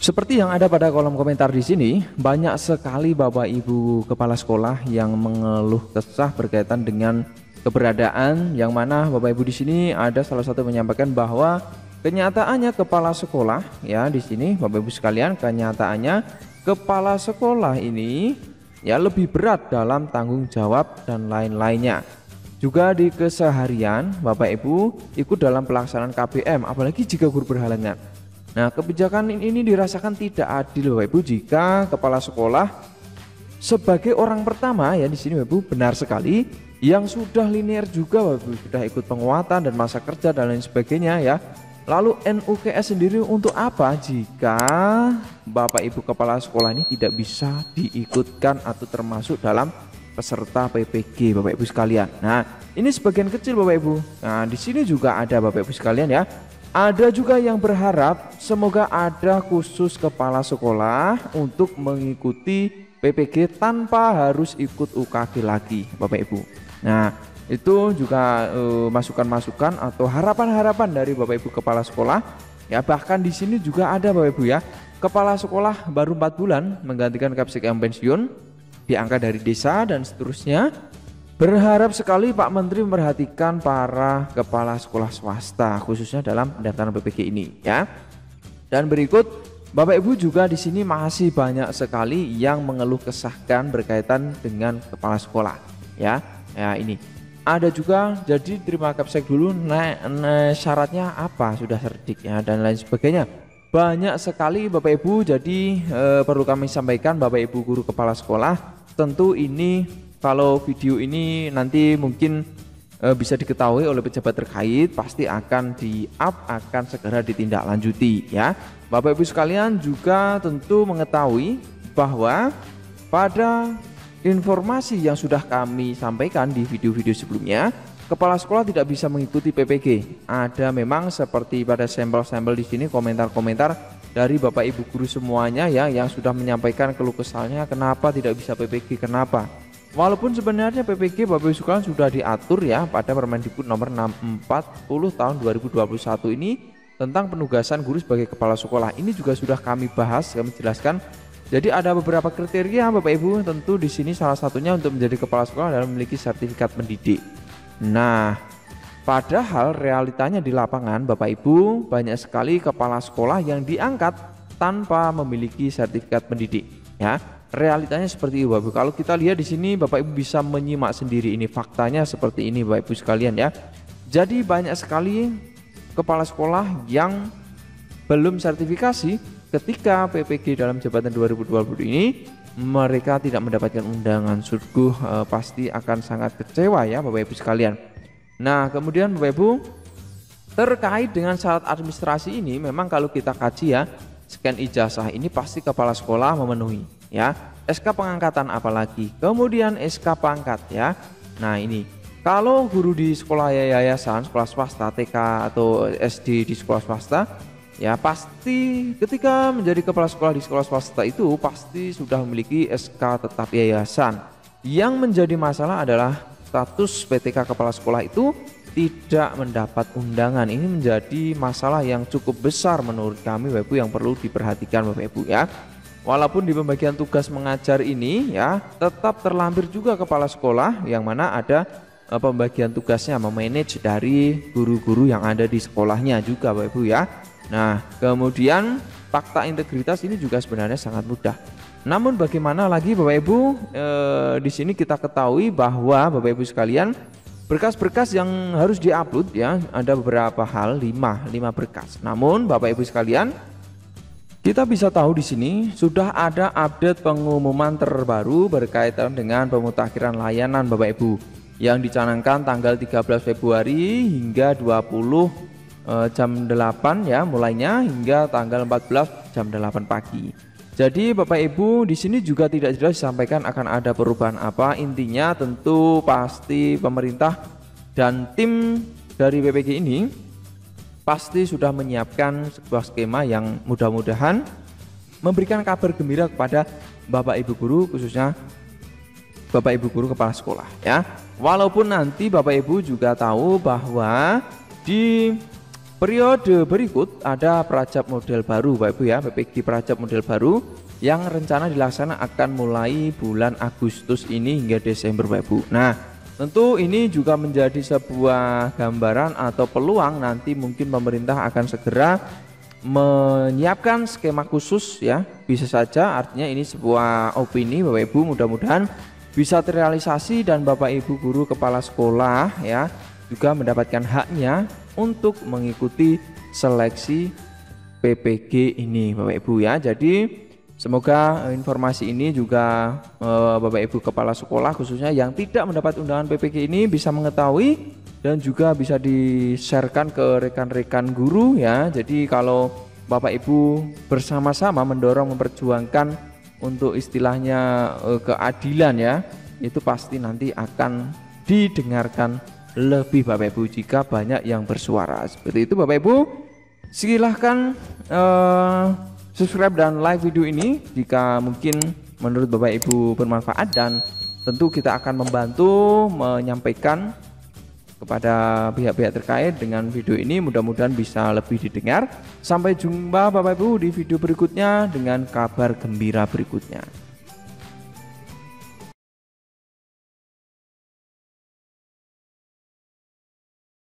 Seperti yang ada pada kolom komentar di sini, banyak sekali Bapak Ibu kepala sekolah yang mengeluh kesah berkaitan dengan keberadaan, yang mana Bapak Ibu di sini ada salah satu menyampaikan bahwa kenyataannya kepala sekolah, ya di sini Bapak Ibu sekalian, kenyataannya kepala sekolah ini ya lebih berat dalam tanggung jawab dan lain-lainnya. Juga di keseharian Bapak Ibu ikut dalam pelaksanaan KBM, apalagi jika guru berhalangan. Nah, kebijakan ini dirasakan tidak adil Bapak Ibu jika kepala sekolah sebagai orang pertama, ya di sini Bapak Ibu benar sekali, yang sudah linear juga Bapak Ibu, sudah ikut penguatan dan masa kerja dan lain sebagainya ya. Lalu NUKS sendiri untuk apa jika Bapak Ibu kepala sekolah ini tidak bisa diikutkan atau termasuk dalam peserta PPG Bapak Ibu sekalian. Nah, ini sebagian kecil Bapak Ibu. Nah, di sini juga ada Bapak Ibu sekalian ya. Ada juga yang berharap semoga ada khusus kepala sekolah untuk mengikuti PPG tanpa harus ikut UKG lagi Bapak Ibu. Nah, itu juga masukan-masukan atau harapan-harapan dari Bapak Ibu kepala sekolah. Ya, bahkan di sini juga ada Bapak Ibu ya, kepala sekolah baru 4 bulan menggantikan Kapsek yang pensiun, diangkat dari desa dan seterusnya. Berharap sekali Pak Menteri memperhatikan para kepala sekolah swasta khususnya dalam pendaftaran PPG ini ya. Dan berikut Bapak Ibu juga di sini masih banyak sekali yang mengeluh kesahkan berkaitan dengan kepala sekolah ya. Ya ini ada juga, jadi terima Kapsek dulu, syaratnya apa sudah cerdik ya dan lain sebagainya. Banyak sekali Bapak Ibu, jadi perlu kami sampaikan Bapak Ibu guru kepala sekolah, tentu ini kalau video ini nanti mungkin bisa diketahui oleh pejabat terkait, pasti akan di-up, akan segera ditindaklanjuti ya. Bapak Ibu sekalian juga tentu mengetahui bahwa pada informasi yang sudah kami sampaikan di video-video sebelumnya, kepala sekolah tidak bisa mengikuti PPG. Ada memang seperti pada sampel-sampel di sini komentar-komentar dari Bapak Ibu guru semuanya ya, yang sudah menyampaikan keluh kesahnya kenapa tidak bisa PPG, kenapa. Walaupun sebenarnya PPG Bapak Ibu sekalian sudah diatur ya pada Permendikbud nomor 640 tahun 2021 ini tentang penugasan guru sebagai kepala sekolah. Ini juga sudah kami bahas, kami jelaskan. Jadi ada beberapa kriteria Bapak Ibu, tentu di sini salah satunya untuk menjadi kepala sekolah adalah memiliki sertifikat pendidik. Nah, padahal realitanya di lapangan Bapak Ibu banyak sekali kepala sekolah yang diangkat tanpa memiliki sertifikat pendidik ya. Realitanya seperti itu Bapak Ibu. Kalau kita lihat di sini Bapak Ibu bisa menyimak sendiri, ini faktanya seperti ini Bapak Ibu sekalian ya. Jadi banyak sekali kepala sekolah yang belum sertifikasi ketika PPG dalam jabatan 2020 ini mereka tidak mendapatkan undangan. Sungguh pasti akan sangat kecewa ya Bapak Ibu sekalian. Nah, kemudian Bapak Ibu terkait dengan syarat administrasi ini, memang kalau kita kaji ya, scan ijazah ini pasti kepala sekolah memenuhi ya. SK pengangkatan apalagi, kemudian SK pangkat ya. Nah, ini kalau guru di sekolah yayasan, sekolah swasta, TK atau SD di sekolah swasta ya, pasti ketika menjadi kepala sekolah di sekolah swasta itu pasti sudah memiliki SK tetap yayasan. Yang menjadi masalah adalah status PTK kepala sekolah itu tidak mendapat undangan. Ini menjadi masalah yang cukup besar menurut kami Bapak Ibu, yang perlu diperhatikan Bapak Ibu ya. Walaupun di pembagian tugas mengajar ini ya tetap terlampir juga kepala sekolah, yang mana ada pembagian tugasnya memanage dari guru-guru yang ada di sekolahnya juga Bapak Ibu ya. Nah, kemudian fakta integritas ini juga sebenarnya sangat mudah. Namun bagaimana lagi Bapak Ibu, di sini kita ketahui bahwa Bapak Ibu sekalian, berkas-berkas yang harus diupload ya ada beberapa hal, 5 berkas. Namun Bapak Ibu sekalian, kita bisa tahu di sini sudah ada update pengumuman terbaru berkaitan dengan pemutakhiran layanan Bapak Ibu yang dicanangkan tanggal 13 Februari hingga 20 jam 8 ya mulainya, hingga tanggal 14 jam 8 pagi. Jadi Bapak Ibu di sini juga tidak jelas disampaikan akan ada perubahan apa. Intinya tentu pasti pemerintah dan tim dari PPG ini pasti sudah menyiapkan sebuah skema yang mudah-mudahan memberikan kabar gembira kepada Bapak Ibu guru, khususnya Bapak Ibu guru kepala sekolah ya. Walaupun nanti Bapak Ibu juga tahu bahwa di periode berikut ada Prajab model baru Bapak Ibu ya, PPG Prajab model baru yang rencana dilaksanakan akan mulai bulan Agustus ini hingga Desember Bapak Ibu. Nah, tentu ini juga menjadi sebuah gambaran atau peluang nanti mungkin pemerintah akan segera menyiapkan skema khusus ya. Bisa saja artinya ini sebuah opini Bapak Ibu, mudah-mudahan bisa terrealisasi dan Bapak Ibu guru kepala sekolah ya juga mendapatkan haknya untuk mengikuti seleksi PPG ini Bapak Ibu ya. Jadi semoga informasi ini juga Bapak Ibu kepala sekolah khususnya yang tidak mendapat undangan PPG ini bisa mengetahui dan juga bisa di-sharekan ke rekan-rekan guru ya. Jadi kalau Bapak Ibu bersama-sama mendorong memperjuangkan untuk istilahnya keadilan ya, itu pasti nanti akan didengarkan lebih Bapak Ibu jika banyak yang bersuara. Seperti itu Bapak Ibu, silahkan subscribe dan like video ini jika mungkin menurut Bapak Ibu bermanfaat, dan tentu kita akan membantu menyampaikan kepada pihak-pihak terkait dengan video ini, mudah-mudahan bisa lebih didengar. Sampai jumpa Bapak Ibu di video berikutnya dengan kabar gembira berikutnya.